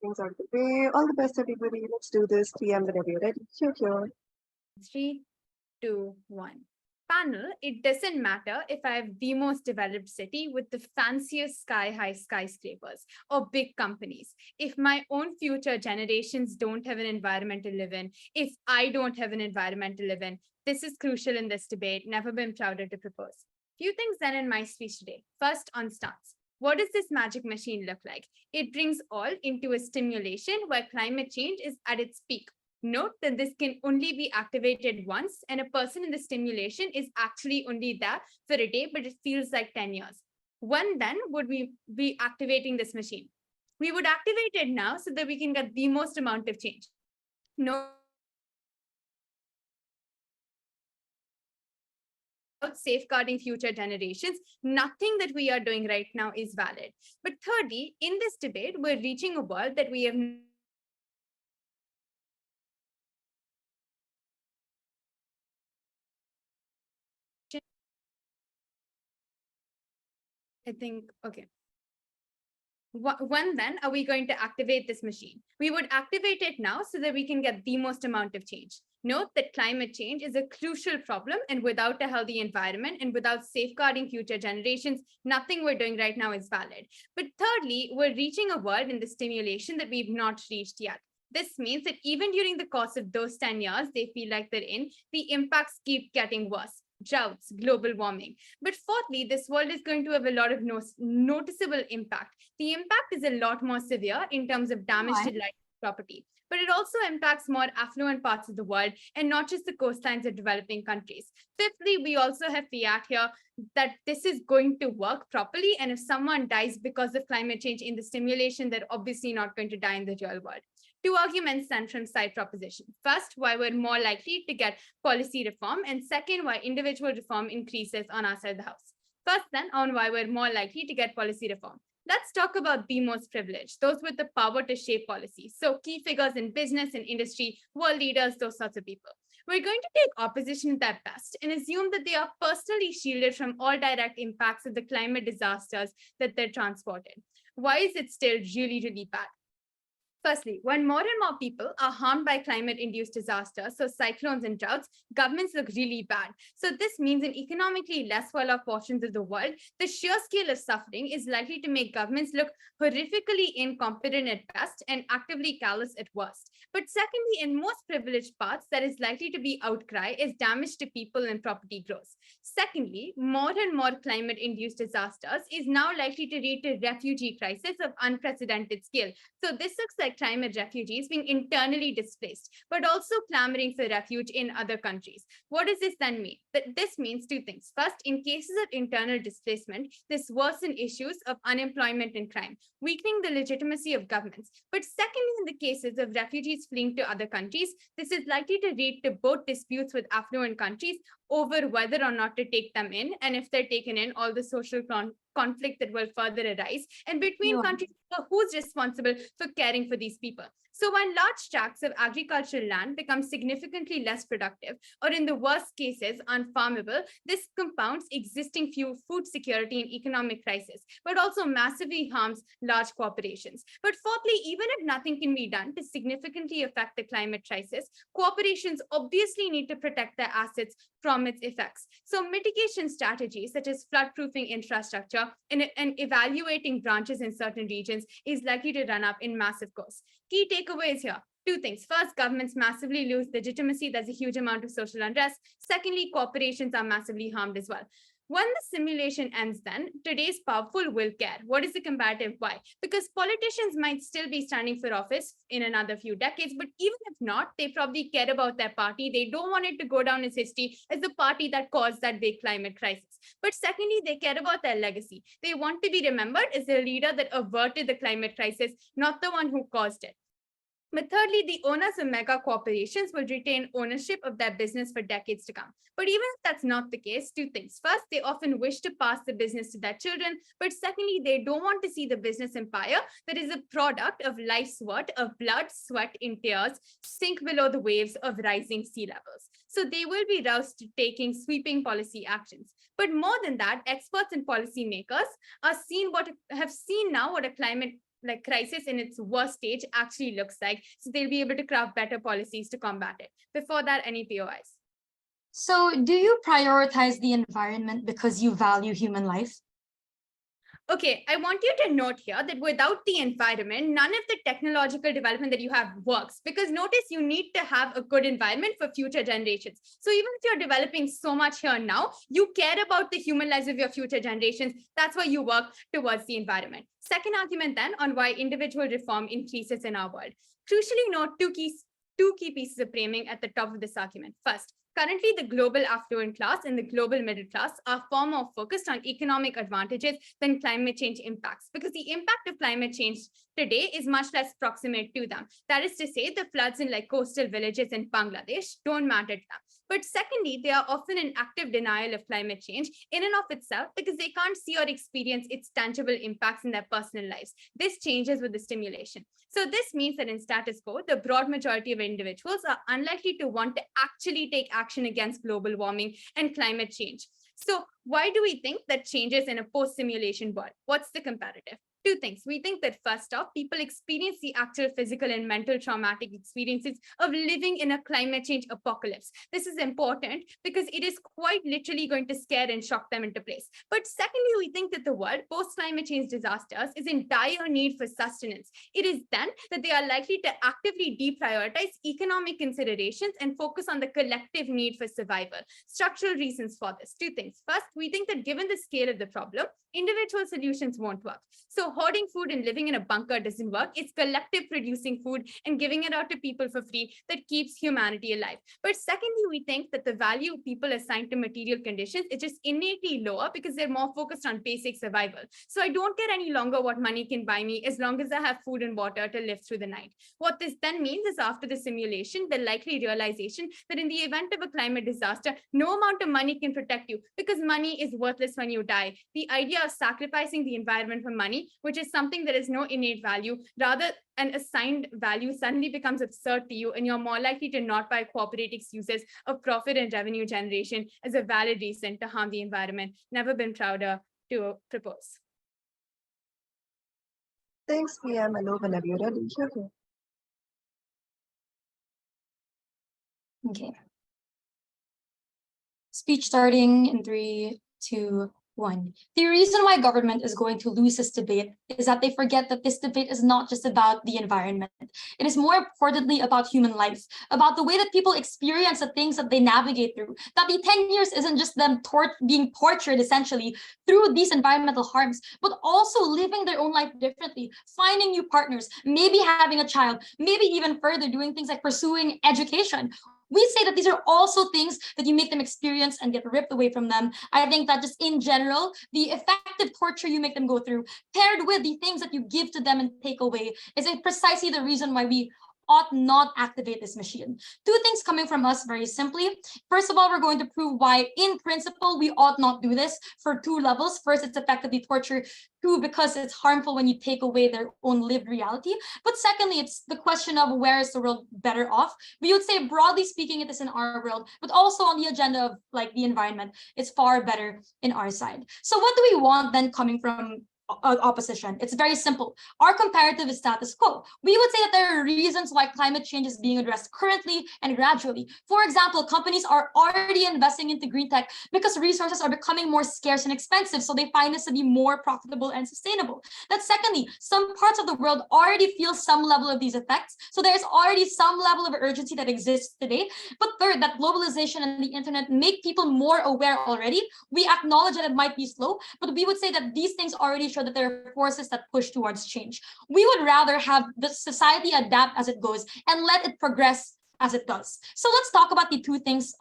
things out of the way. All the best, everybody. Let's do this. 3M whenever you're ready. Here. 3, 2, 1. Panel, it doesn't matter if I have the most developed city with the fanciest sky-high skyscrapers or big companies. If my own future generations don't have an environment to live in, if I don't have an environment to live in, this is crucial in this debate, never been prouder to propose. Few things then in my speech today. First, on stance. What does this magic machine look like? It brings all into a stimulation where climate change is at its peak. Note that this can only be activated once, and a person in the stimulation is actually only there for a day, but it feels like 10 years. When then would we be activating this machine? We would activate it now so that we can get the most amount of change. Note safeguarding future generations, nothing that we are doing right now is valid. But thirdly, in this debate, we're reaching a world that we have okay. When then are we going to activate this machine? We would activate it now so that we can get the most amount of change. Note that climate change is a crucial problem, and without a healthy environment and without safeguarding future generations, nothing we're doing right now is valid. But thirdly, we're reaching a world in the stimulation that we've not reached yet. This means that even during the course of those 10 years they feel like they're in, the impacts keep getting worse. Droughts, global warming. But fourthly, this world is going to have a lot of noticeable impact. The impact is a lot more severe in terms of damage to life property, but it also impacts more affluent parts of the world and not just the coastlines of developing countries. Fifthly, we also have fiat here that this is going to work properly, and if someone dies because of climate change in the stimulation, they're obviously not going to die in the real world. Two arguments then from side proposition. First, why we're more likely to get policy reform, and second, why individual reform increases on our side of the house. First then, on why we're more likely to get policy reform. Let's talk about the most privileged, those with the power to shape policy. So key figures in business and industry, world leaders, those sorts of people. We're going to take opposition at their best and assume that they are personally shielded from all direct impacts of the climate disasters that they're transported. Why is it still really, really bad? Firstly, when more and more people are harmed by climate-induced disasters, so cyclones and droughts, governments look really bad. So this means in economically less well-off portions of the world, the sheer scale of suffering is likely to make governments look horrifically incompetent at best and actively callous at worst. But secondly, in most privileged parts, there is likely to be outcry as damage to people and property grows. Secondly, more and more climate-induced disasters is now likely to lead to refugee crisis of unprecedented scale. So this looks like climate refugees being internally displaced, but also clamoring for refuge in other countries. What does this then mean? This means two things. First, in cases of internal displacement, this worsens issues of unemployment and crime, weakening the legitimacy of governments. But secondly, in the cases of refugees fleeing to other countries, this is likely to lead to both disputes with affluent countries over whether or not to take them in, and if they're taken in, all the social conflict that will further arise, and between countries, who's responsible for caring for these people. So when large tracts of agricultural land become significantly less productive, or in the worst cases, unfarmable, this compounds existing food security and economic crisis, but also massively harms large corporations. But fourthly, even if nothing can be done to significantly affect the climate crisis, corporations obviously need to protect their assets from its effects. So mitigation strategies such as flood-proofing infrastructure and evaluating branches in certain regions is likely to run up in massive costs. Key takeaways here. Two things. First, governments massively lose legitimacy. There's a huge amount of social unrest. Secondly, corporations are massively harmed as well. When the simulation ends then, today's powerful will care. What is the comparative why? Because politicians might still be standing for office in another few decades, but even if not, they probably care about their party. They don't want it to go down as history as the party that caused that big climate crisis. But secondly, they care about their legacy. They want to be remembered as the leader that averted the climate crisis, not the one who caused it. But thirdly, the owners of mega corporations will retain ownership of their business for decades to come. But even if that's not the case, two things. First, they often wish to pass the business to their children. But secondly, they don't want to see the business empire that is a product of life's work, of blood, sweat, and tears, sink below the waves of rising sea levels. So they will be roused to taking sweeping policy actions. But more than that, experts and policymakers have seen now what a climate like crisis in its worst stage actually looks like, so they'll be able to craft better policies to combat it. Before that, any POIs? So do you prioritize the environment because you value human life? Okay, I want you to note here that without the environment, none of the technological development that you have works, because notice you need to have a good environment for future generations. So even if you're developing so much here now, you care about the human lives of your future generations. That's why you work towards the environment. Second argument then on why individual reform increases in our world. Crucially note two key pieces of framing at the top of this argument. First, currently, the global affluent class and the global middle class are far more focused on economic advantages than climate change impacts, because the impact of climate change today is much less proximate to them. That is to say, the floods in like coastal villages in Bangladesh don't matter to them. But secondly, they are often in active denial of climate change in and of itself because they can't see or experience its tangible impacts in their personal lives. This changes with the stimulation. So this means that in status quo, the broad majority of individuals are unlikely to want to actually take action against global warming and climate change. So why do we think that changes in a post-simulation world? What's the comparative? Two things. We think that first off, people experience the actual physical and mental traumatic experiences of living in a climate change apocalypse. This is important because it is quite literally going to scare and shock them into place. But secondly, we think that the world post-climate change disasters is in dire need for sustenance. It is then that they are likely to actively deprioritize economic considerations and focus on the collective need for survival. Structural reasons for this. Two things. First, we think that given the scale of the problem, individual solutions won't work. So hoarding food and living in a bunker doesn't work. It's collective producing food and giving it out to people for free that keeps humanity alive. But secondly, we think that the value people assign to material conditions is just innately lower because they're more focused on basic survival. So I don't care any longer what money can buy me as long as I have food and water to live through the night. What this then means is after the simulation, the likely realization that in the event of a climate disaster, no amount of money can protect you because money is worthless when you die. The idea of sacrificing the environment for money, which is something that is no innate value, rather an assigned value, suddenly becomes absurd to you, and you're more likely to not buy corporate excuses of profit and revenue generation as a valid reason to harm the environment. Never been prouder to propose. Thanks, PM. Hello, whenever you're ready. Here. Okay. Speech starting in 3, 2, 1. The reason why government is going to lose this debate is that they forget that this debate is not just about the environment. It is more importantly about human life, about the way that people experience the things that they navigate through. That the 10 years isn't just them being tortured essentially through these environmental harms, but also living their own life differently, finding new partners, maybe having a child, maybe even further doing things like pursuing education. We say that these are also things that you make them experience and get ripped away from them. I think that just in general, the effective torture you make them go through, paired with the things that you give to them and take away, is precisely the reason why we ought not activate this machine. Two things coming from us very simply. First of all, we're going to prove why, in principle, we ought not do this for 2 levels. First, it's effectively torture. 2, because it's harmful when you take away their own lived reality. But secondly, it's the question of where is the world better off. We would say, broadly speaking, it is in our world, but also on the agenda of like the environment, it's far better in our side. So what do we want then coming from opposition? It's very simple. Our comparative is status quo. We would say that there are reasons why climate change is being addressed currently and gradually. For example, companies are already investing into green tech because resources are becoming more scarce and expensive, so they find this to be more profitable and sustainable. That secondly, some parts of the world already feel some level of these effects, so there's already some level of urgency that exists today. But third, that globalization and the internet make people more aware already. We acknowledge that it might be slow, but we would say that these things already show that there are forces that push towards change. We would rather have the society adapt as it goes and let it progress as it does. So let's talk about the 2 things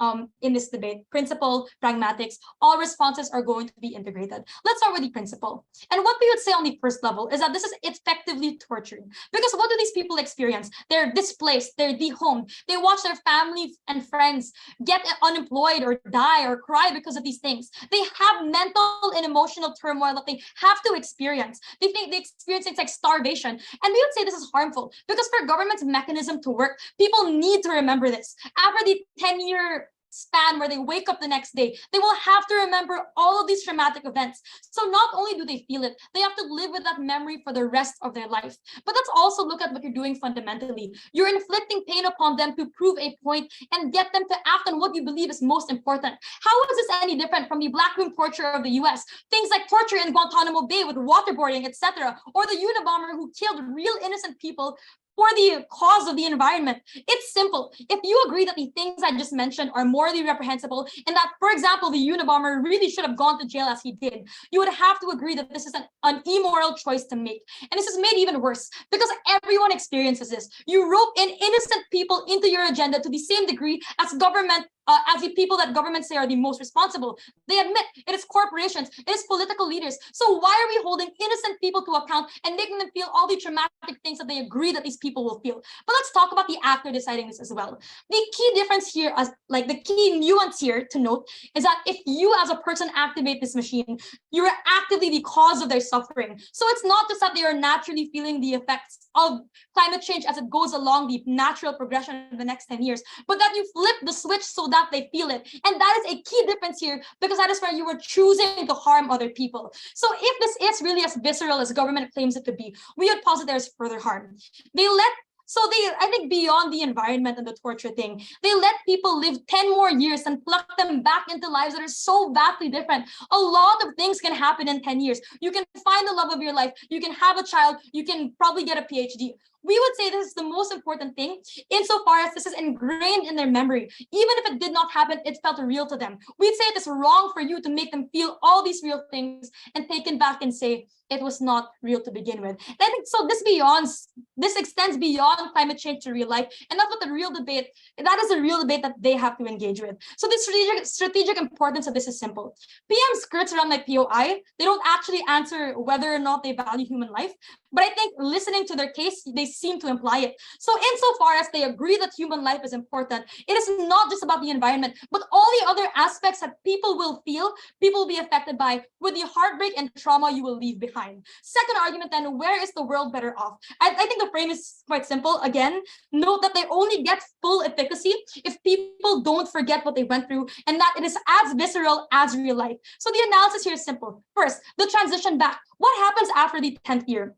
in this debate: principle, pragmatics. All responses are going to be integrated. Let's start with the principle. And what we would say on the first level is that this is effectively tortured. Because what do these people experience? They're displaced, they're dehomed, they watch their family and friends get unemployed or die or cry because of these things. They have mental and emotional turmoil that they have to experience. They think they experience things like starvation. And we would say this is harmful because for government's mechanism to work, people need to remember this. After the 10-year span where they wake up the next day, they will have to remember all of these traumatic events. So not only do they feel it, they have to live with that memory for the rest of their life. But let's also look at what you're doing fundamentally. You're inflicting pain upon them to prove a point and get them to act on what you believe is most important. How is this any different from the black room torture of the US? Things like torture in Guantanamo Bay with waterboarding, etc., or the Unabomber who killed real innocent people for the cause of the environment. It's simple. If you agree that the things I just mentioned are morally reprehensible and that, for example, the Unabomber really should have gone to jail as he did, you would have to agree that this is an immoral choice to make. And this is made even worse because everyone experiences this. You rope in innocent people into your agenda to the same degree as government as the people that governments say are the most responsible. They admit it is corporations, it is political leaders. So why are we holding innocent people to account and making them feel all the traumatic things that they agree that these people will feel? But let's talk about the actor deciding this as well. The key difference here, the key nuance here to note, is that if you as a person activate this machine, you're actively the cause of their suffering. So it's not just that they are naturally feeling the effects of climate change as it goes along the natural progression of the next 10 years, but that you flip the switch so that they feel it. And that is a key difference here, because that is where you were choosing to harm other people. So if this is really as visceral as government claims it to be, we would posit there is further harm. I think beyond the environment and the torture thing, they let people live 10 more years and pluck them back into lives that are so vastly different. A lot of things can happen in 10 years. You can find the love of your life. You can have a child. You can probably get a PhD. We would say this is the most important thing insofar as this is ingrained in their memory. Even if it did not happen, it felt real to them. We'd say it is wrong for you to make them feel all these real things and take it back and say it was not real to begin with. And I think so this extends beyond climate change to real life. And that's what that is a real debate that they have to engage with. So the strategic importance of this is simple. PM skirts around like POI. They don't actually answer whether or not they value human life. But I think listening to their case, they seem to imply it. So insofar as they agree that human life is important, it is not just about the environment, but all the other aspects that people will feel, people will be affected by, with the heartbreak and trauma you will leave behind. Second argument then, where is the world better off? I think the frame is quite simple. Again, note that they only get full efficacy if people don't forget what they went through and that it is as visceral as real life. So the analysis here is simple. First, the transition back. What happens after the 10th year?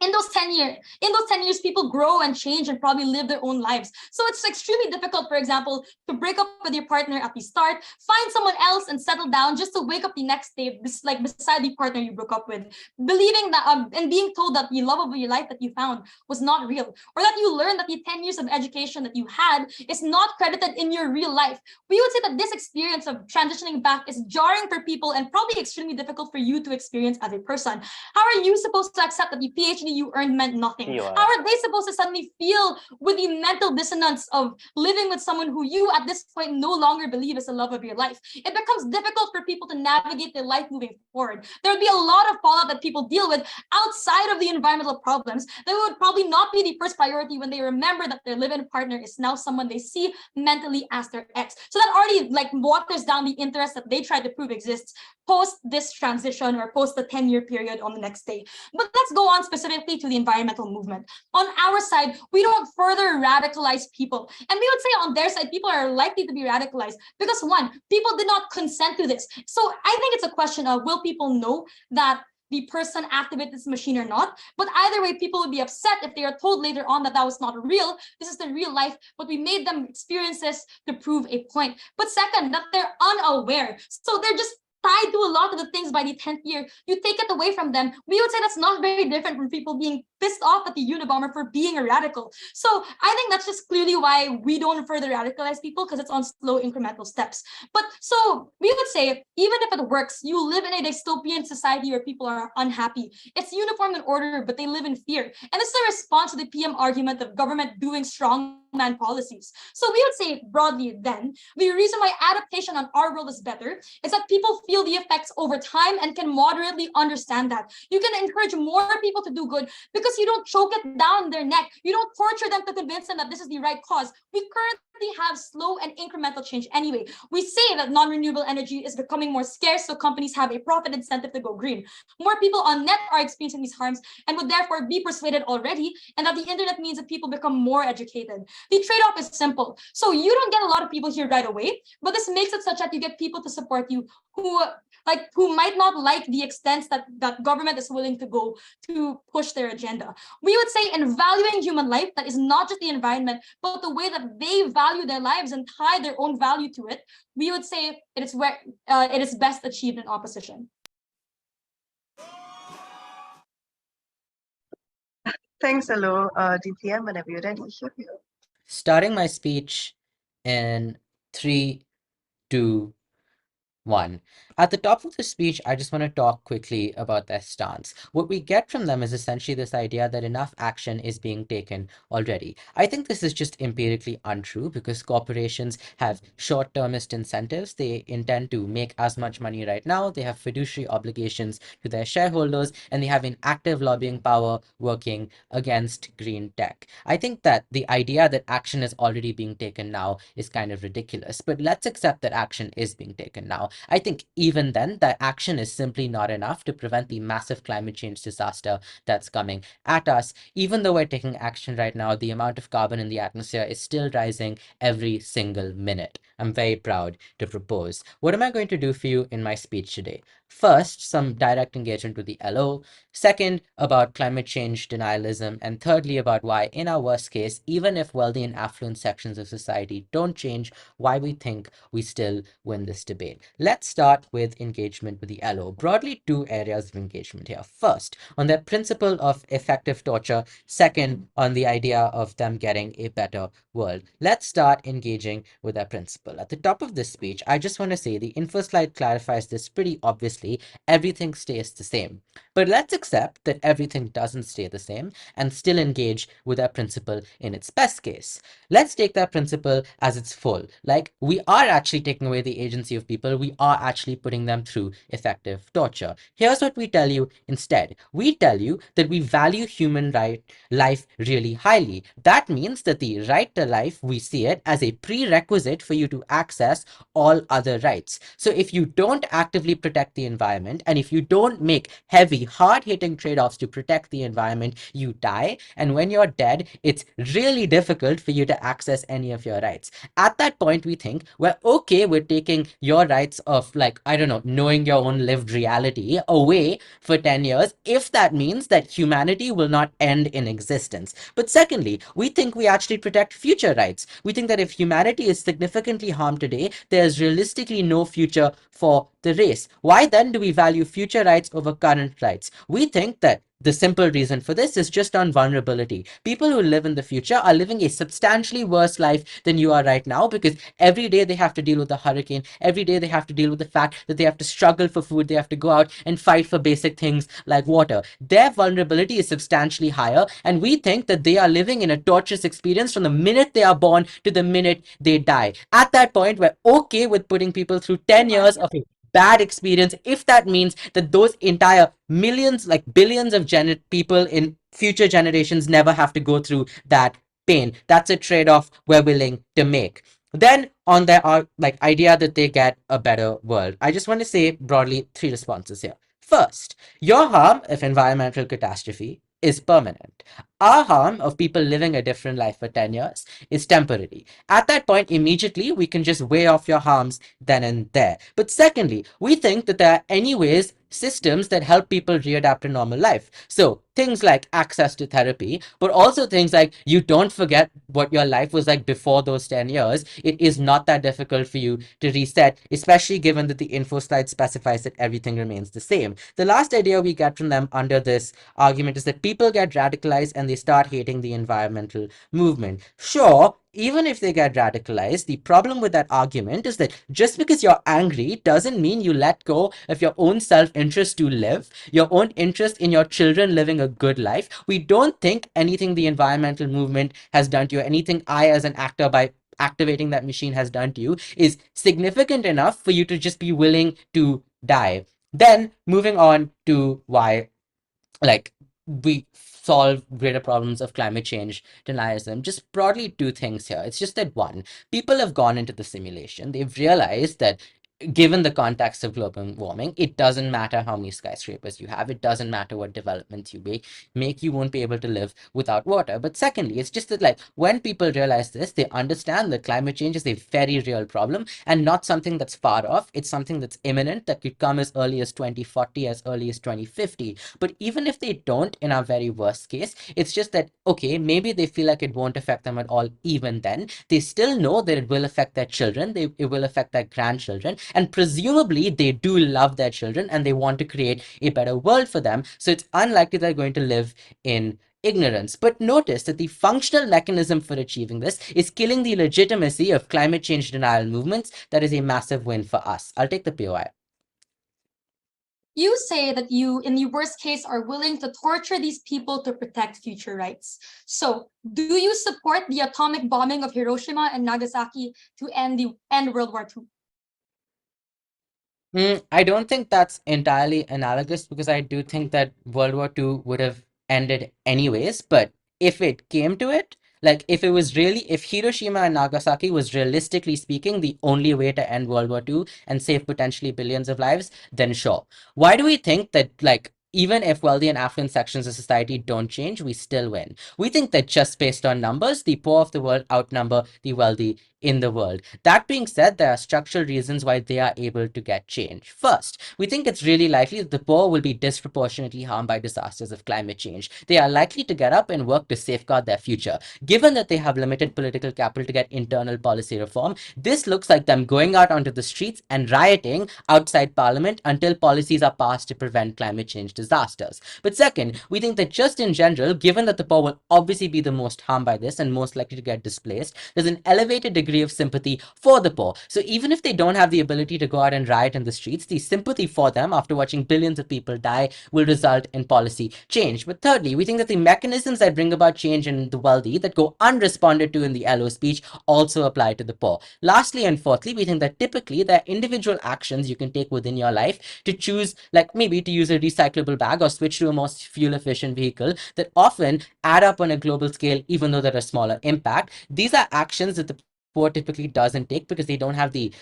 In those 10 years, people grow and change and probably live their own lives. So it's extremely difficult, for example, to break up with your partner at the start, find someone else and settle down just to wake up the next day, like beside the partner you broke up with, believing that and being told that the love of your life that you found was not real, or that you learned that the 10 years of education that you had is not credited in your real life. We would say that this experience of transitioning back is jarring for people and probably extremely difficult for you to experience as a person. How are you supposed to accept that the PhD you earned meant nothing? How are they supposed to suddenly feel with the mental dissonance of living with someone who you at this point no longer believe is the love of your life? It becomes difficult for people to navigate their life moving forward. There would be a lot of fallout that people deal with outside of the environmental problems that would probably not be the first priority when they remember that their live-in partner is now someone they see mentally as their ex. So that already waters down the interest that they try to prove exists post this transition or post the 10-year period on the next day. But let's go on specifically to the environmental movement. On our side, we don't further radicalize people. And we would say on their side, people are likely to be radicalized because one, people did not consent to this. So I think it's a question of, will people know that the person activated this machine or not? But either way, people would be upset if they are told later on that that was not real. This is the real life, but we made them experience this to prove a point. But second, that they're unaware. So they're just tied to a lot of the things by the 10th year. You take it away from them. We would say that's not very different from people being pissed off at the Unabomber for being a radical. So I think that's just clearly why we don't further radicalize people, because it's on slow incremental steps. But so we would say, even if it works, you live in a dystopian society where people are unhappy. It's uniform and order, but they live in fear. And this is a response to the PM argument of government doing strongman policies. So we would say broadly then, the reason why adaptation on our world is better is that people feel the effects over time and can moderately understand that. You can encourage more people to do good because you don't choke it down their neck. You don't torture them to convince them that this is the right cause. We currently have slow and incremental change anyway. We say that non-renewable energy is becoming more scarce, so companies have a profit incentive to go green. More people on net are experiencing these harms and would therefore be persuaded already, and that the internet means that people become more educated. The trade-off is simple. So you don't get a lot of people here right away, but this makes it such that you get people to support you who might not like the extents that government is willing to go to push their agenda. We would say in valuing human life, that is not just the environment, but the way that they value their lives and tie their own value to it, we would say it is best achieved in opposition. Thanks, hello, DTM, whenever you're ready. Starting my speech in 3, 2, 1. At the top of the speech, I just want to talk quickly about their stance. What we get from them is essentially this idea that enough action is being taken already. I think this is just empirically untrue because corporations have short-termist incentives. They intend to make as much money right now. They have fiduciary obligations to their shareholders, and they have an active lobbying power working against green tech. I think that the idea that action is already being taken now is kind of ridiculous, but let's accept that action is being taken now. I think even then, that action is simply not enough to prevent the massive climate change disaster that's coming at us. Even though we're taking action right now, the amount of carbon in the atmosphere is still rising every single minute. I'm very proud to propose. What am I going to do for you in my speech today? First, some direct engagement with the LO. Second, about climate change denialism. And thirdly, about why, in our worst case, even if wealthy and affluent sections of society don't change, why we think we still win this debate. Let's start with engagement with the LO. Broadly, two areas of engagement here. First, on their principle of effective torture. Second, on the idea of them getting a better world. Let's start engaging with that principle. At the top of this speech, I just want to say the info slide clarifies this pretty obviously. Everything stays the same. But let's accept that everything doesn't stay the same and still engage with that principle in its best case. Let's take that principle as its full. Like, we are actually taking away the agency of people. We are actually putting them through effective torture. Here's what we tell you instead. We tell you that we value human life really highly. That means that the right to life, we see it as a prerequisite for you to access all other rights. So if you don't actively protect the environment, and if you don't make heavy, hard-hitting trade-offs to protect the environment, you die. And when you're dead, it's really difficult for you to access any of your rights. At that point, we think we're okay with taking your rights of, like, I don't know, knowing your own lived reality away for 10 years, if that means that humanity will not end in existence. But secondly, we think we actually protect future rights. We think that if humanity is significantly harmed today, there's realistically no future for the race. Why then do we value future rights over current rights? We think that the simple reason for this is just on vulnerability. People who live in the future are living a substantially worse life than you are right now, because every day they have to deal with a hurricane. Every day they have to deal with the fact that they have to struggle for food. They have to go out and fight for basic things like water. Their vulnerability is substantially higher, and we think that they are living in a torturous experience from the minute they are born to the minute they die. At that point, we're okay with putting people through 10 years of a bad experience if that means that those entire millions, like billions of people in future generations never have to go through that pain. That's a trade-off we're willing to make. Then on their idea that they get a better world, I just want to say broadly 3 responses here. First, your harm of environmental catastrophe is permanent. Our harm of people living a different life for 10 years is temporary. At that point, immediately, we can just weigh off your harms then and there. But secondly, we think that there are anyways systems that help people readapt to normal life. So things like access to therapy, but also things like you don't forget what your life was like before those 10 years. It is not that difficult for you to reset, especially given that the info slide specifies that everything remains the same. The last idea we get from them under this argument is that people get radicalized and they start hating the environmental movement. Sure, even if they get radicalized, the problem with that argument is that just because you're angry doesn't mean you let go of your own self-interest to live, your own interest in your children living a good life. We don't think anything the environmental movement has done to you, anything I as an actor by activating that machine has done to you, is significant enough for you to just be willing to die. Then moving on to why, like, we solve greater problems of climate change denialism. Just broadly two things here. It's just that one, people have gone into the simulation. They've realized that given the context of global warming, it doesn't matter how many skyscrapers you have. It doesn't matter what developments you make, you won't be able to live without water. But secondly, it's just that like when people realize this, they understand that climate change is a very real problem and not something that's far off. It's something that's imminent, that could come as early as 2040, as early as 2050. But even if they don't, in our very worst case, it's just that, okay, maybe they feel like it won't affect them at all even then. They still know that it will affect their children, it will affect their grandchildren, and presumably they do love their children and they want to create a better world for them. So it's unlikely they're going to live in ignorance. But notice that the functional mechanism for achieving this is killing the legitimacy of climate change denial movements. That is a massive win for us. I'll take the POI. You say that you, in the worst case, are willing to torture these people to protect future rights. So, do you support the atomic bombing of Hiroshima and Nagasaki to end World War II? I don't think that's entirely analogous, because I do think that World War II would have ended anyways. But if it came to it, like if Hiroshima and Nagasaki was realistically speaking the only way to end World War II and save potentially billions of lives, then sure. Why do we think that, like, even if wealthy and affluent sections of society don't change, we still win? We think that just based on numbers, the poor of the world outnumber the wealthy in the world. That being said, there are structural reasons why they are able to get change. First, we think it's really likely that the poor will be disproportionately harmed by disasters of climate change. They are likely to get up and work to safeguard their future. Given that they have limited political capital to get internal policy reform, this looks like them going out onto the streets and rioting outside parliament until policies are passed to prevent climate change disasters. But second, we think that just in general, given that the poor will obviously be the most harmed by this and most likely to get displaced, there's an elevated degree of sympathy for the poor. So even if they don't have the ability to go out and riot in the streets, the sympathy for them after watching billions of people die will result in policy change. But thirdly, we think that the mechanisms that bring about change in the wealthy that go unresponded to in the LO speech also apply to the poor. Lastly and fourthly, we think that typically there are individual actions you can take within your life to choose, like maybe to use a recyclable bag or switch to a more fuel efficient vehicle, that often add up on a global scale, even though they're a smaller impact. These are actions that the poor typically doesn't take because they don't have the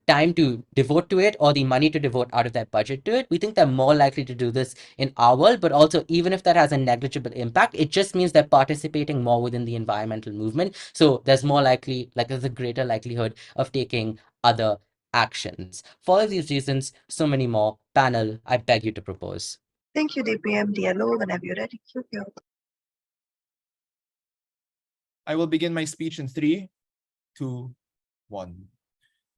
time to devote to it or the money to devote out of their budget to it. We think they're more likely to do this in our world, but also even if that has a negligible impact, it just means they're participating more within the environmental movement. So there's a greater likelihood of taking other actions. For all of these reasons, so many more, panel, I beg you to propose. Thank you, DPM, DLO, whenever you're ready. I will begin my speech in 3, 2, 1.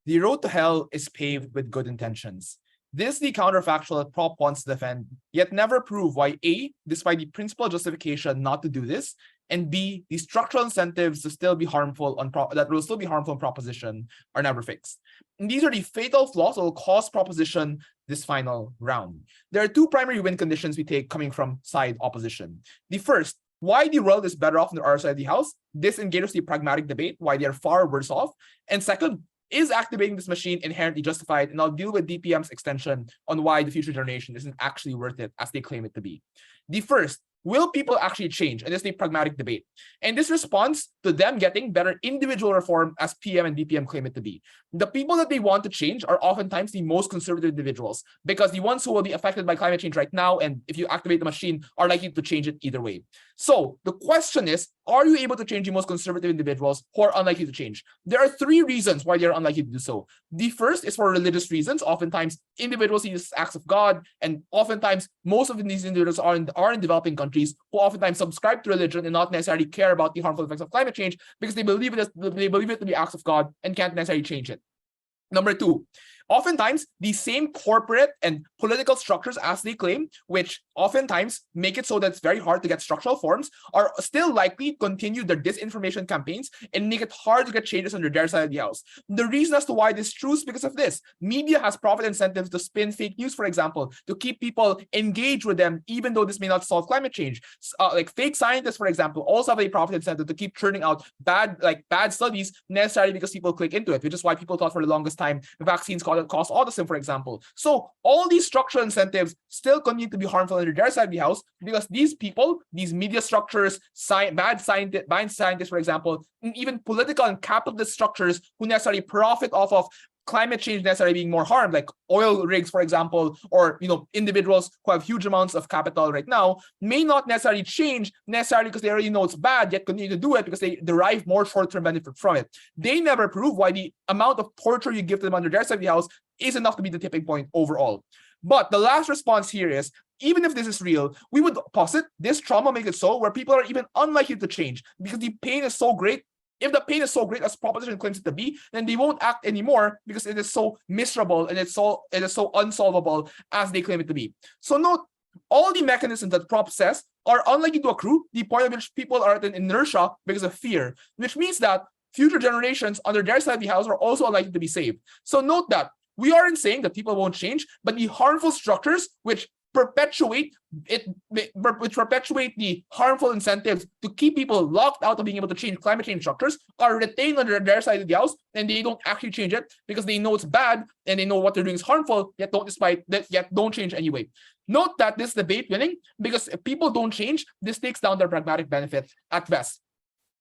The road to hell is paved with good intentions. This is the counterfactual that Prop wants to defend, yet never prove why A, despite the principal justification not to do this, and B, the structural incentives to still be harmful that will still be harmful in proposition are never fixed. And these are the fatal flaws that will cause proposition this final round. There are two primary win conditions we take coming from side opposition. The first, why the world is better off on the other side of the house. This engages the pragmatic debate, why they are far worse off. And second, is activating this machine inherently justified? And I'll deal with DPM's extension on why the future generation isn't actually worth it as they claim it to be. The first, will people actually change? And this is a pragmatic debate. And this responds to them getting better individual reform as PM and DPM claim it to be. The people that they want to change are oftentimes the most conservative individuals, because the ones who will be affected by climate change right now, and if you activate the machine, are likely to change it either way. So the question is, are you able to change the most conservative individuals who are unlikely to change? There are 3 reasons why they're unlikely to do so. The first is for religious reasons. Oftentimes, individuals see this as acts of God, and oftentimes, most of these individuals are in developing countries who oftentimes subscribe to religion and not necessarily care about the harmful effects of climate change because they believe it to be acts of God and can't necessarily change it. Number 2, oftentimes the same corporate and political structures as they claim, which oftentimes make it so that it's very hard to get structural forms, are still likely to continue their disinformation campaigns and make it hard to get changes under their side of the house. The reason as to why this is true is because of this. Media has profit incentives to spin fake news, for example, to keep people engaged with them, even though this may not solve climate change. Like fake scientists, for example, also have a profit incentive to keep churning out bad studies necessarily because people click into it, which is why people thought for the longest time vaccines caused cause autism, for example. So all these structural incentives still continue to be harmful under their side of the house because these people, these media structures, bad scientists, for example, and even political and capitalist structures who necessarily profit off of climate change necessarily being more harmed, like oil rigs, for example, or individuals who have huge amounts of capital right now, may not necessarily change necessarily because they already know it's bad, yet continue to do it because they derive more short-term benefit from it. They never prove why the amount of torture you give to them under their side of the house is enough to be the tipping point overall. But the last response here is, even if this is real, we would posit this trauma makes it so where people are even unlikely to change because the pain is so great. If the pain is so great as proposition claims it to be, then they won't act anymore because it is so miserable and it is so unsolvable as they claim it to be. So note, all the mechanisms that prop says are unlikely to accrue, the point at which people are at an inertia because of fear, which means that future generations under their side of the house are also unlikely to be saved. So note that we aren't saying that people won't change, but the harmful structures which perpetuate the harmful incentives to keep people locked out of being able to change climate change structures are retained under their side of the house, and they don't actually change it because they know it's bad and they know what they're doing is harmful, yet don't change anyway. Note that this is debate winning because if people don't change, this takes down their pragmatic benefit at best.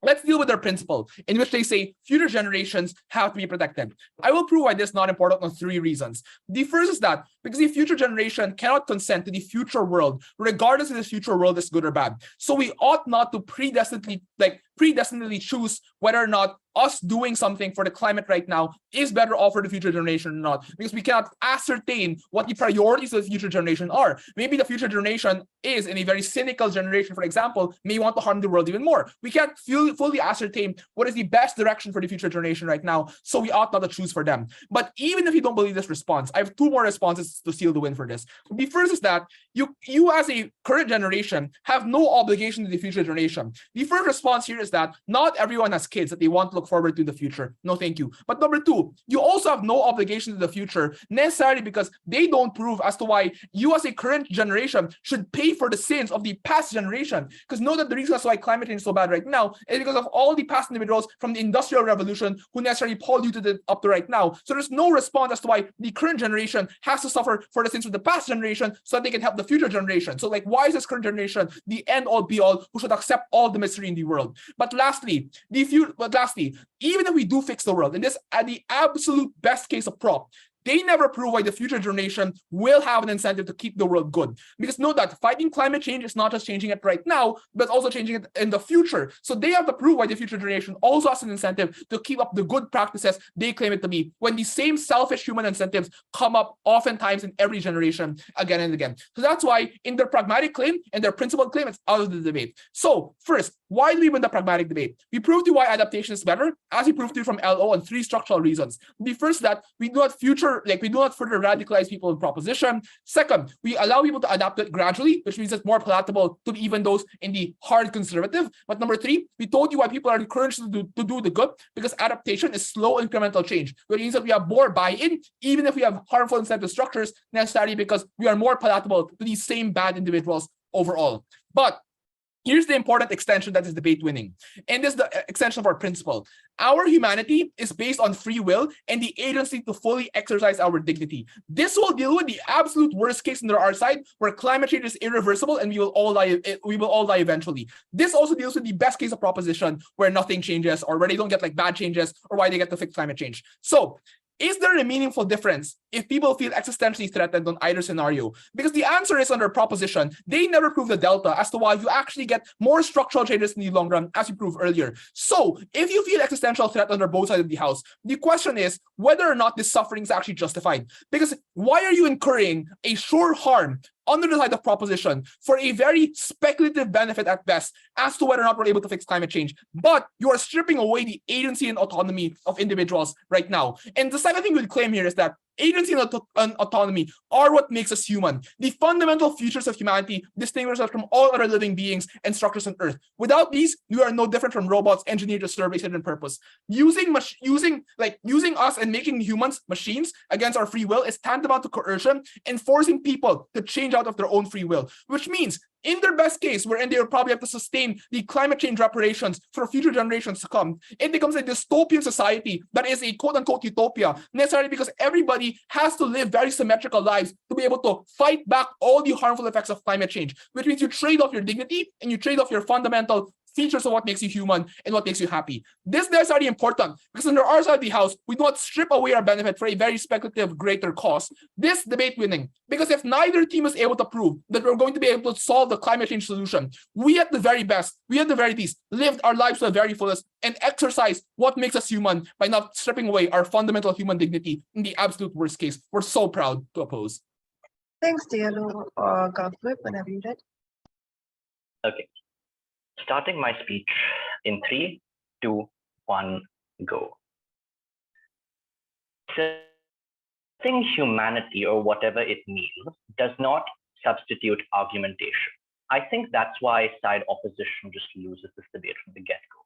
Let's deal with their principle, in which they say future generations have to be protected. I will prove why this is not important on 3 reasons. The first is that because the future generation cannot consent to the future world, regardless if this future world is good or bad. So we ought not to predestinately choose whether or not us doing something for the climate right now is better off for the future generation or not, because we cannot ascertain what the priorities of the future generation are. Maybe the future generation is, in a very cynical generation, for example, may want to harm the world even more. We can't fully ascertain what is the best direction for the future generation right now, so we ought not to choose for them. But even if you don't believe this response, I have 2 more responses to seal the win for this. The first is that you as a current generation have no obligation to the future generation. The first response here is that not everyone has kids that they want to look forward to the future. No, thank you. But number 2, you also have no obligation to the future necessarily because they don't prove as to why you as a current generation should pay for the sins of the past generation. Because know that the reason as to why climate change is so bad right now is because of all the past individuals from the Industrial Revolution who necessarily polluted it up to right now. So there's no response as to why the current generation has to suffer for the sins of the past generation so that they can help the future generation. So like, why is this current generation the end all be all who should accept all the misery in the world? But lastly, even if we do fix the world, and this at the absolute best case of prop, they never prove why the future generation will have an incentive to keep the world good. Because know that fighting climate change is not just changing it right now, but also changing it in the future. So they have to prove why the future generation also has an incentive to keep up the good practices they claim it to be, when the same selfish human incentives come up oftentimes in every generation again and again. So that's why in their pragmatic claim and their principled claim, it's out of the debate. So first, why do we win the pragmatic debate? We proved to you why adaptation is better, as we proved to you from LO, on 3 structural reasons. The first, that we do not further radicalize people in proposition. Second, we allow people to adapt it gradually, which means it's more palatable to even those in the hard conservative. But number 3, we told you why people are encouraged to do the good, because adaptation is slow incremental change, which means that we have more buy-in, even if we have harmful incentive structures, necessarily because we are more palatable to these same bad individuals overall. But here's the important extension that is debate winning. And this is the extension of our principle. Our humanity is based on free will and the agency to fully exercise our dignity. This will deal with the absolute worst case under our side, where climate change is irreversible and we will all die eventually. This also deals with the best case of proposition, where nothing changes, or where they don't get like bad changes, or why they get to fix climate change. So is there a meaningful difference if people feel existentially threatened on either scenario? Because the answer is, under proposition, they never prove the delta as to why you actually get more structural changes in the long run, as you proved earlier. So if you feel existential threat under both sides of the house, the question is whether or not this suffering is actually justified. Because why are you incurring a sure harm under the side of proposition for a very speculative benefit at best as to whether or not we're able to fix climate change, but you are stripping away the agency and autonomy of individuals right now? And the second thing we'll claim here is that agency and autonomy are what makes us human. The fundamental features of humanity distinguish us from all other living beings and structures on Earth. Without these, we are no different from robots engineered to serve a certain purpose. Using us and making humans machines against our free will is tantamount to coercion and forcing people to change out of their own free will, which means in their best case, wherein they will probably have to sustain the climate change reparations for future generations to come, it becomes a dystopian society that is a quote-unquote utopia, necessarily because everybody has to live very symmetrical lives to be able to fight back all the harmful effects of climate change, which means you trade off your dignity and you trade off your fundamental features of what makes you human and what makes you happy. This is necessarily important because under our side of the house, we do not strip away our benefit for a very speculative greater cause. This debate winning, because if neither team is able to prove that we're going to be able to solve the climate change solution, we at the very best, we at the very least, lived our lives to the very fullest and exercise what makes us human by not stripping away our fundamental human dignity in the absolute worst case. We're so proud to oppose. Thanks, Diallo. Conflict, whenever you're ready. Okay. Starting my speech in 3, 2, 1, go. Serving humanity, or whatever it means, does not substitute argumentation. I think that's why side opposition just loses this debate from the get-go.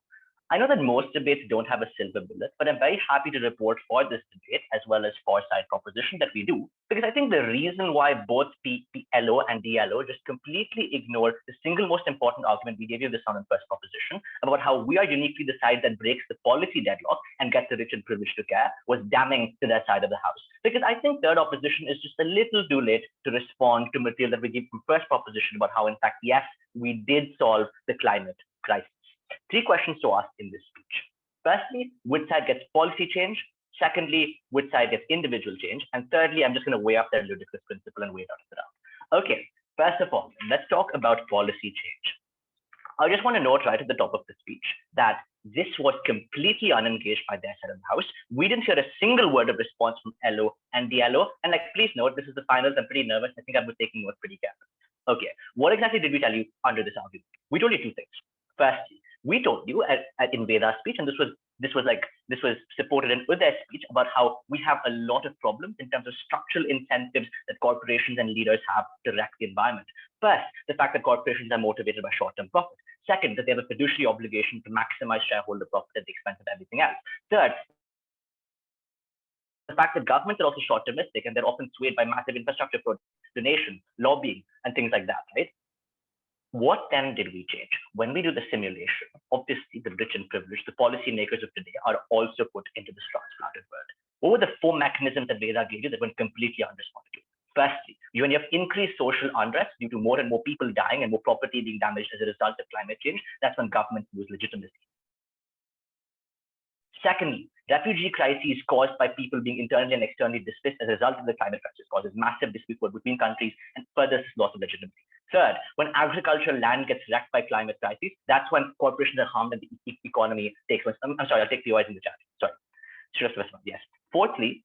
I know that most debates don't have a silver bullet, but I'm very happy to report for this debate as well as for side proposition that we do, because I think the reason why both PLO and DLO just completely ignored the single most important argument we gave you this on in first proposition about how we are uniquely the side that breaks the policy deadlock and gets the rich and privileged to care was damning to their side of the house. Because I think third opposition is just a little too late to respond to material that we gave from first proposition about how, in fact, yes, we did solve the climate crisis. 3 questions to ask in this speech. Firstly, which side gets policy change? Secondly, which side gets individual change? And thirdly, I'm just going to weigh up their ludicrous principle and weigh it out of the round. Okay, first of all, let's talk about policy change. I just want to note right at the top of the speech that this was completely unengaged by their side of the house. We didn't hear a single word of response from LO and DLO. And please note, this is the finals. I'm pretty nervous. I think I was taking notes pretty carefully. Okay, what exactly did we tell you under this argument? We told you 2 things. Firstly, we told you in Veda's speech, and this was supported in Uday's speech, about how we have a lot of problems in terms of structural incentives that corporations and leaders have to wreck the environment. First, the fact that corporations are motivated by short-term profit. Second, that they have a fiduciary obligation to maximize shareholder profit at the expense of everything else. Third, the fact that governments are also short-termistic and they're often swayed by massive infrastructure donations, lobbying, and things like that, right? What then did we change? When we do the simulation, obviously the rich and privileged, the policymakers of today are also put into this transplanted world. What were the 4 mechanisms that Veda gave you that went completely unresponded to? Firstly, when you have increased social unrest due to more and more people dying and more property being damaged as a result of climate change, that's when governments lose legitimacy. Secondly, refugee crises caused by people being internally and externally displaced as a result of the climate crisis causes massive dispute between countries and furthers loss of legitimacy. Third, when agricultural land gets wrecked by climate crises, that's when corporations are harmed and the economy takes. I'm sorry, I'll take the voice in the chat. Sorry, should have specified. Yes. Fourthly,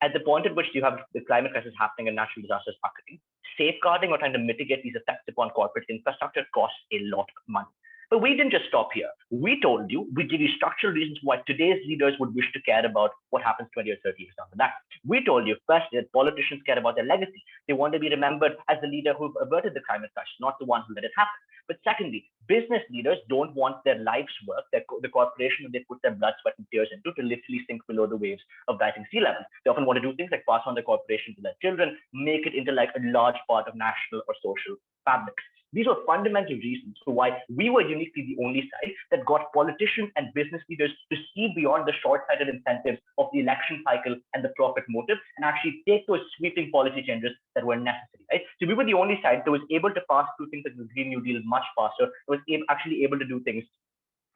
at the point at which you have the climate crisis happening and natural disasters occurring, safeguarding or trying to mitigate these effects upon corporate infrastructure costs a lot of money. But we didn't just stop here. We told you, we give you structural reasons why today's leaders would wish to care about what happens 20 or 30 years down the line. We told you first that politicians care about their legacy. They want to be remembered as the leader who averted the climate crisis, not the one who let it happen. But secondly, business leaders don't want their life's work, the corporation that they put their blood, sweat, and tears into to literally sink below the waves of rising sea levels. They often want to do things like pass on the corporation to their children, make it into like a large part of national or social fabrics. These were fundamental reasons for why we were uniquely the only side that got politicians and business leaders to see beyond the short-sighted incentives of the election cycle and the profit motive and actually take those sweeping policy changes that were necessary, right? So we were the only side that was able to pass through things like the Green New Deal much faster, that was actually able to do things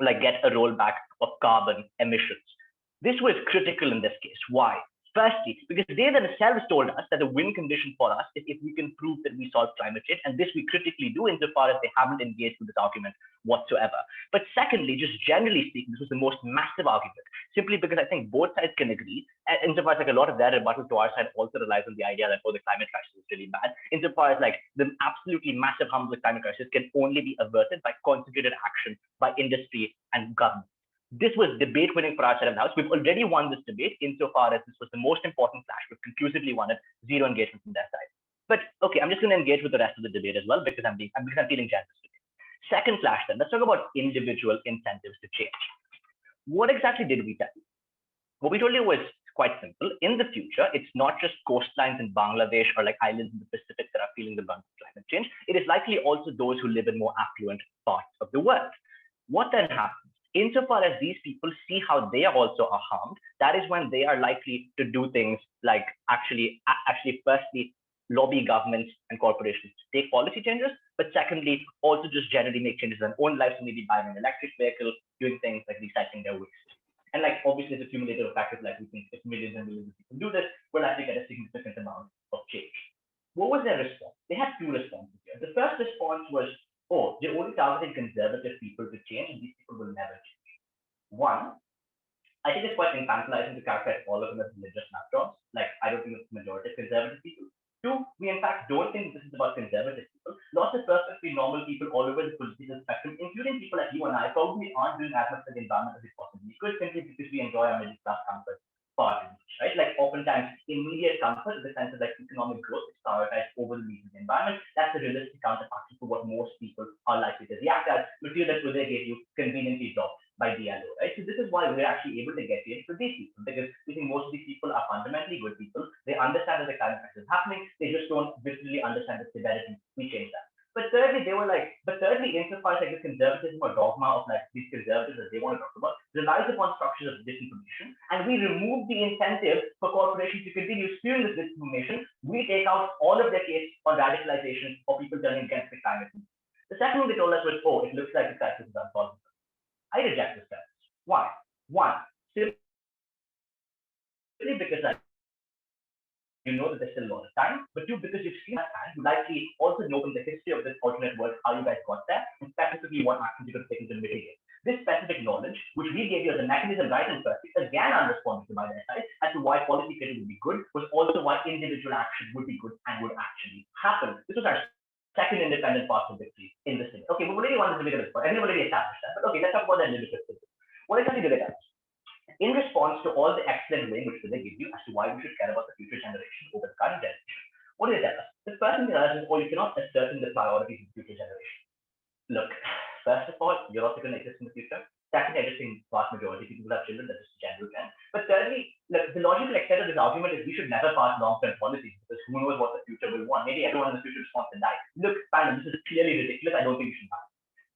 like get a rollback of carbon emissions. This was critical in this case. Why? Firstly, because they themselves told us that the win condition for us is if we can prove that we solve climate change, and this we critically do insofar as they haven't engaged with this argument whatsoever. But secondly, just generally speaking, this was the most massive argument, simply because I think both sides can agree, and insofar as like a lot of their rebuttal to our side also relies on the idea that, oh, the climate crisis is really bad, insofar as like the absolutely massive harm of the climate crisis can only be averted by concentrated action by industry and government. This was debate winning for our side of the house. We've already won this debate insofar as this was the most important clash. We've conclusively won it, 0 engagement from their side. But okay, I'm just going to engage with the rest of the debate as well because I'm feeling generous today. Second clash then, let's talk about individual incentives to change. What exactly did we tell you? What we told you was quite simple. In the future, it's not just coastlines in Bangladesh or like islands in the Pacific that are feeling the brunt of climate climate change, it is likely also those who live in more affluent parts of the world. What then happens? Insofar as these people see how they also are harmed, that is when they are likely to do things like actually firstly, lobby governments and corporations to take policy changes, but secondly, also just generally make changes in their own lives, so maybe buying an electric vehicle, doing things like recycling their waste. And like obviously it's a cumulative factor, like we think if millions and millions of people do this, we'll actually get a significant amount of change. What was their response? They had two responses here. The first response was, oh, they're only targeting conservative people to change, and these people will never change. One, I think it's quite infantilizing to characterize all of them as religious nutjobs. Like, I don't think it's the majority of conservative people. Two, we in fact don't think this is about conservative people. Lots of perfectly normal people all over the political spectrum, including people like you and I, probably aren't doing as much for the environment as we possibly could, simply because we enjoy our middle class comfort far too much, right? Like oftentimes immediate comfort in the sense of like economic growth is prioritized over the needs of the environment. That's a realistic counterfactual for what most people are likely to react as. Material that Uday gave you conveniently dropped by DLO, right? So this is why we're actually able to get here for these people, because we think most of these people are fundamentally good people. They understand that the climate crisis is happening. They just don't viscerally understand the severity. We change that. But thirdly, insofar as like the conservatism or dogma of like these conservatives that they want to talk about relies upon structures of disinformation, and we remove the incentive for corporations to continue spewing this disinformation. We take out all of their case on radicalization or people turning against the climate movement. The second thing they told us was, oh, it looks like the crisis is unsolvable. I reject this premise. Why? One, simply because you know that there's still a lot of time, but two, because you've seen that time, you likely also know from the history of this alternate world how you guys got there, and specifically what actions you could take to mitigate. This specific knowledge, which we gave you as a mechanism right in first, again unresponsive by their side as to why policy creation would be good, was also why individual action would be good and would actually happen. This was our second independent path of victory in this thing. Okay, we already wanted to make this point. I think we already established that, but okay, let's talk about that leadership thing. What exactly did it tell us? In response to all the excellent way in which they give you as to why we should care about the future generation over the current generation, what did it tell us? The first thing they tell us is, oh, you cannot ascertain the priorities of the future generation. Look, first of all, you're also going to exist in the future. Secondly, I just think vast majority of people have children, that's just a general trend. But thirdly, look, the logical extent of this argument is we should never pass long-term policies because who knows what the future will want. Maybe everyone in the future just wants to die. Look, Taino, this is clearly ridiculous. I don't think you should buy.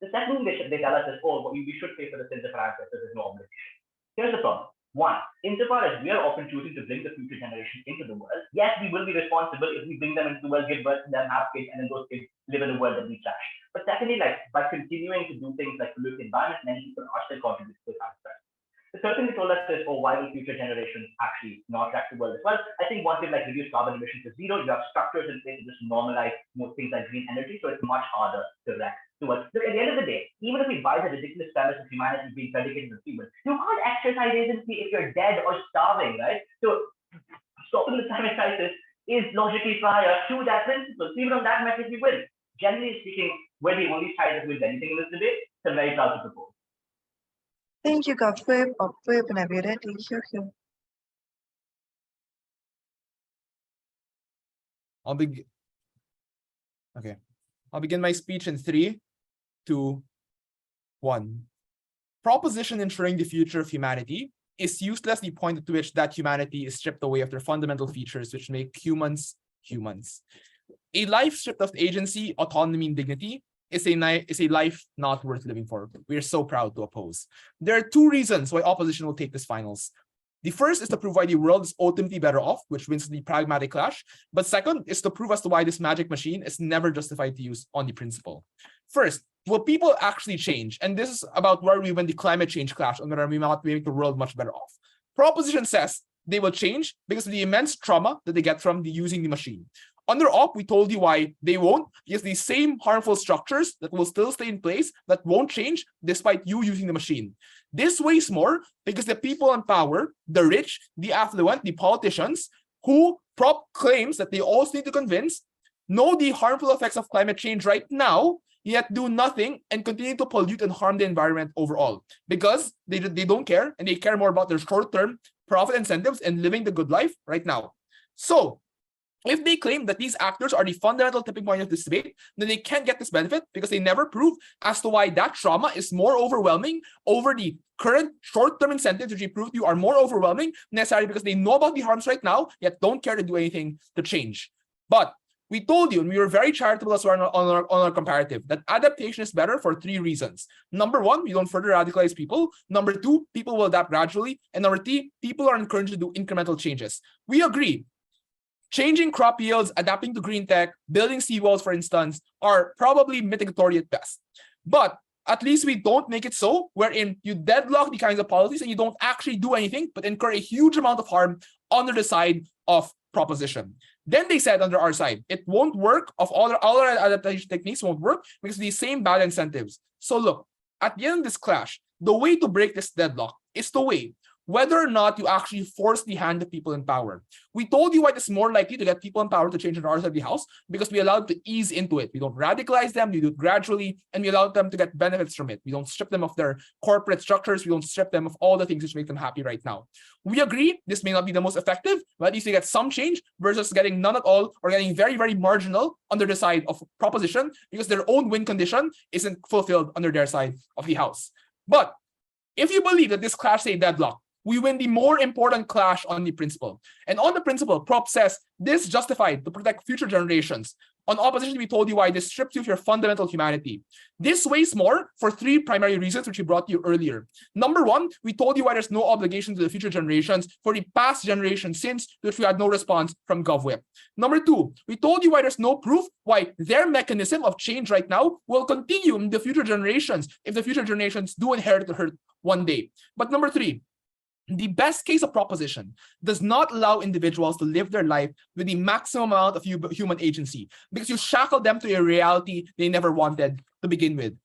The second thing they tell us is, oh, we should pay for the sins of our ancestors. There's no obligation. Here's the problem. One, insofar as we are often choosing to bring the future generation into the world, yes, we will be responsible if we bring them into the world, give birth to them, have kids, and then those kids live in a world that we trash. But secondly, like by continuing to do things like pollute the environment, many people are still contributing to the climate crisis. The third thing they told us is, oh, why will future generations actually not track the world as well? I think once you've like reduced carbon emissions to zero, you have structures in place to just normalize more things like green energy, so it's much harder to wreck the world. Look, at the end of the day, even if we buy the ridiculous premise of humanity being predicated on humans, you can't exercise agency if you're dead or starving, right? So stopping the climate crisis is logically prior to that principle. So even on that message, we win. Generally speaking, we're the only side that wins anything in this debate, so I'm very proud to propose. Thank you, Gafweb, whenever you're ready. Here. I'll begin my speech in 3, 2, 1. Proposition ensuring the future of humanity is useless the point at which that humanity is stripped away of their fundamental features which make humans humans. A life stripped of agency, autonomy, and dignity is a life not worth living for. We are so proud to oppose. There are 2 reasons why opposition will take this finals. The first is to prove why the world is ultimately better off, which wins the pragmatic clash. But second is to prove as to why this magic machine is never justified to use on the principle. First, will people actually change? And this is about where we win the climate change clash and whether we might make the world much better off. Proposition says they will change because of the immense trauma that they get from using the machine. Under op, we told you why they won't, because the same harmful structures that will still stay in place that won't change despite you using the machine. This weighs more because the people in power, the rich, the affluent, the politicians, who prop claims that they also need to convince, know the harmful effects of climate change right now, yet do nothing and continue to pollute and harm the environment overall because they don't care and they care more about their short-term profit incentives and living the good life right now. So if they claim that these actors are the fundamental tipping point of this debate, then they can't get this benefit because they never prove as to why that trauma is more overwhelming over the current short-term incentives, which they prove to you are more overwhelming, necessarily because they know about the harms right now, yet don't care to do anything to change. But We told you, and we were very charitable as well on our comparative, that adaptation is better for 3 reasons. Number 1, we don't further radicalize people. Number 2, people will adapt gradually. And number 3, people are encouraged to do incremental changes. We agree. Changing crop yields, adapting to green tech, building seawalls, for instance, are probably mitigatory at best. But at least we don't make it so wherein you deadlock the kinds of policies and you don't actually do anything, but incur a huge amount of harm under the side of proposition. Then they said under our side, it won't work, of all our adaptation techniques won't work because of these same bad incentives. So look, at the end of this clash, the way to break this deadlock is to weigh whether or not you actually force the hand of people in power. We told you why it's more likely to get people in power to change on our side of the house, because we allowed them to ease into it. We don't radicalize them, we do it gradually, and we allow them to get benefits from it. We don't strip them of their corporate structures, we don't strip them of all the things which make them happy right now. We agree this may not be the most effective, but at least you get some change versus getting none at all or getting very, very marginal under the side of proposition because their own win condition isn't fulfilled under their side of the house. But if you believe that this clash is a deadlock, we win the more important clash on the principle. And on the principle, Prop says this justified to protect future generations. On opposition, we told you why this strips you of your fundamental humanity. This weighs more for 3 primary reasons, which we brought to you earlier. Number 1, we told you why there's no obligation to the future generations for the past generation sins to which we had no response from GovWhip. Number 2, we told you why there's no proof why their mechanism of change right now will continue in the future generations if the future generations do inherit the hurt one day. But number 3, the best case of proposition does not allow individuals to live their life with the maximum amount of human agency because you shackle them to a reality they never wanted to begin with.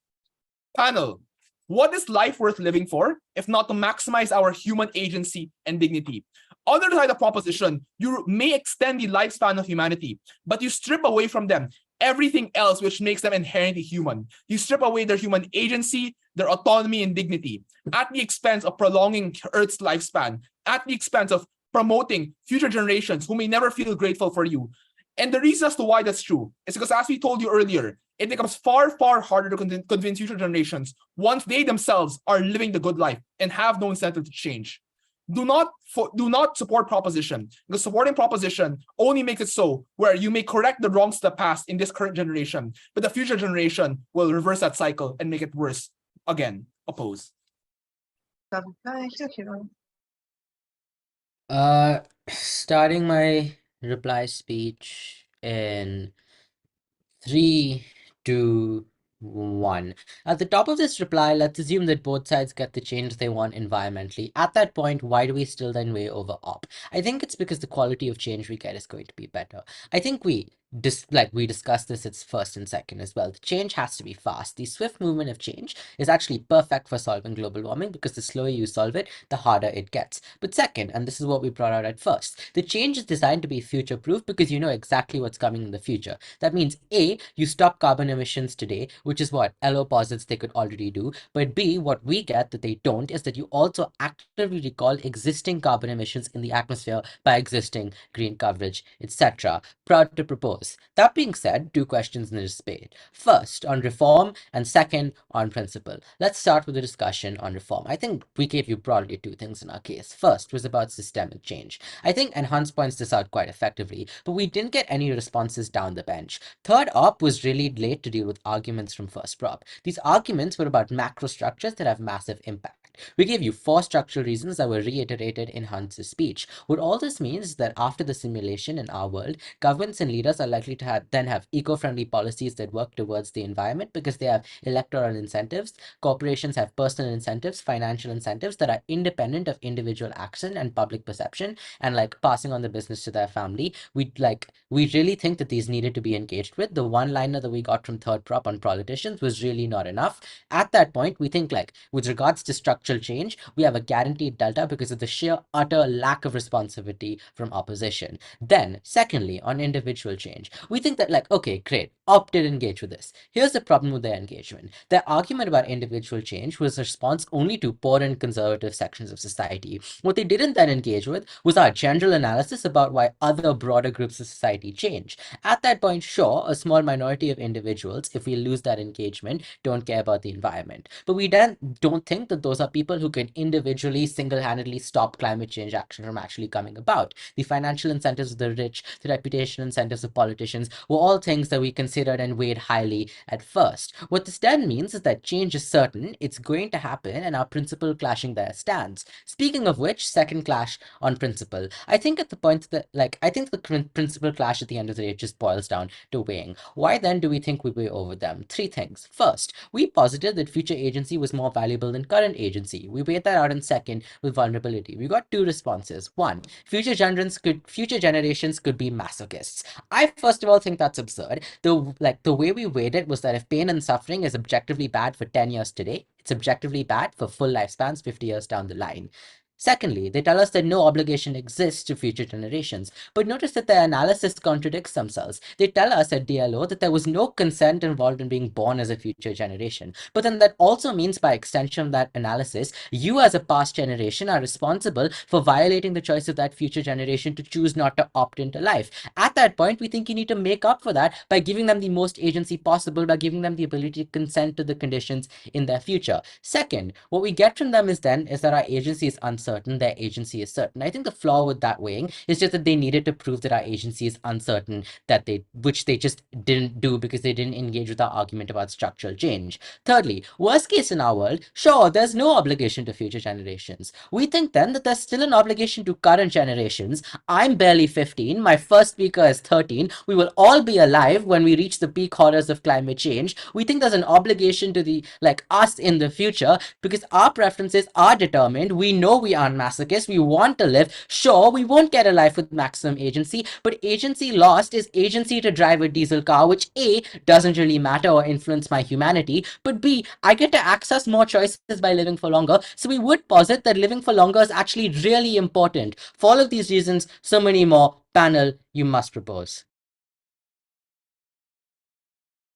Panel, what is life worth living for if not to maximize our human agency and dignity? Under the side of proposition, you may extend the lifespan of humanity, but you strip away from them everything else which makes them inherently human. You strip away their human agency, their autonomy and dignity, at the expense of prolonging Earth's lifespan, at the expense of promoting future generations who may never feel grateful for you. And the reason as to why that's true is because, as we told you earlier, it becomes far, far harder to convince future generations once they themselves are living the good life and have no incentive to change. Do not support proposition, because supporting proposition only makes it so where you may correct the wrongs of the past in this current generation, but the future generation will reverse that cycle and make it worse again. Oppose. Starting my reply speech in 3, 2, 1. At the top of this reply, let's assume that both sides get the change they want environmentally. At that point, why do we still then weigh over op? I think it's because the quality of change we get is going to be better. I think we discussed this, it's first and second as well. The change has to be fast. The swift movement of change is actually perfect for solving global warming because the slower you solve it, the harder it gets. But second, and this is what we brought out at first, the change is designed to be future-proof because you know exactly what's coming in the future. That means A, you stop carbon emissions today, which is what LO posits they could already do. But B, what we get that they don't is that you also actively recall existing carbon emissions in the atmosphere by existing green coverage, etc. Proud to propose. That being said, 2 questions in this debate. First, on reform, and second, on principle. Let's start with a discussion on reform. I think we gave you broadly 2 things in our case. First was about systemic change. I think, and Hans points this out quite effectively, but we didn't get any responses down the bench. Third op was really late to deal with arguments from first prop. These arguments were about macro structures that have massive impact. We gave you 4 structural reasons that were reiterated in Hans's speech. What all this means is that after the simulation in our world, governments and leaders are likely to then have eco-friendly policies that work towards the environment because they have electoral incentives. Corporations have personal incentives, financial incentives that are independent of individual action and public perception, and like passing on the business to their family. We really think that these needed to be engaged with. The one-liner that we got from third prop on politicians was really not enough. At that point, we think like with regards to structural change, we have a guaranteed delta because of the sheer utter lack of responsivity from opposition. Then, secondly, on individual change, we think that like, okay, great, op did engage with this. Here's the problem with their engagement. Their argument about individual change was a response only to poor and conservative sections of society. What they didn't then engage with was our general analysis about why other broader groups of society change. At that point, sure, a small minority of individuals, if we lose that engagement, don't care about the environment. But we then don't think that those are people who can individually, single-handedly stop climate change action from actually coming about. The financial incentives of the rich, the reputation incentives of politicians were all things that we considered and weighed highly at first. What this then means is that change is certain, it's going to happen, and our principle clashing there stands. Speaking of which, second clash on principle. I think at the point that, I think the principle clash at the end of the day just boils down to weighing. Why then do we think we weigh over them? Three things. First, we posited that future agency was more valuable than current agency. We weighed that out in second with vulnerability. We got two responses. One, future generations could be masochists. I first of all think that's absurd. The way we weighed it was that if pain and suffering is objectively bad for 10 years today, it's objectively bad for full lifespans 50 years down the line. Secondly, they tell us that no obligation exists to future generations, but notice that their analysis contradicts themselves. They tell us at DLO that there was no consent involved in being born as a future generation, but then that also means by extension of that analysis, you as a past generation are responsible for violating the choice of that future generation to choose not to opt into life. At that point, we think you need to make up for that by giving them the most agency possible, by giving them the ability to consent to the conditions in their future. Second, what we get from them is that our agency is uncertain, their agency is certain. I think the flaw with that weighing is just that they needed to prove that our agency is uncertain, which they just didn't do because they didn't engage with our argument about structural change. Thirdly, worst case in our world, sure, there's no obligation to future generations. We think then that there's still an obligation to current generations. I'm barely 15, my first speaker is 13, we will all be alive when we reach the peak horrors of climate change. We think there's an obligation to us in the future because our preferences are determined. We know we aren't masochists. We want to live. Sure, we won't get a life with maximum agency, but agency lost is agency to drive a diesel car, which A, doesn't really matter or influence my humanity, but B, I get to access more choices by living for longer. So we would posit that living for longer is actually really important. For all of these reasons, so many more, panel, you must propose.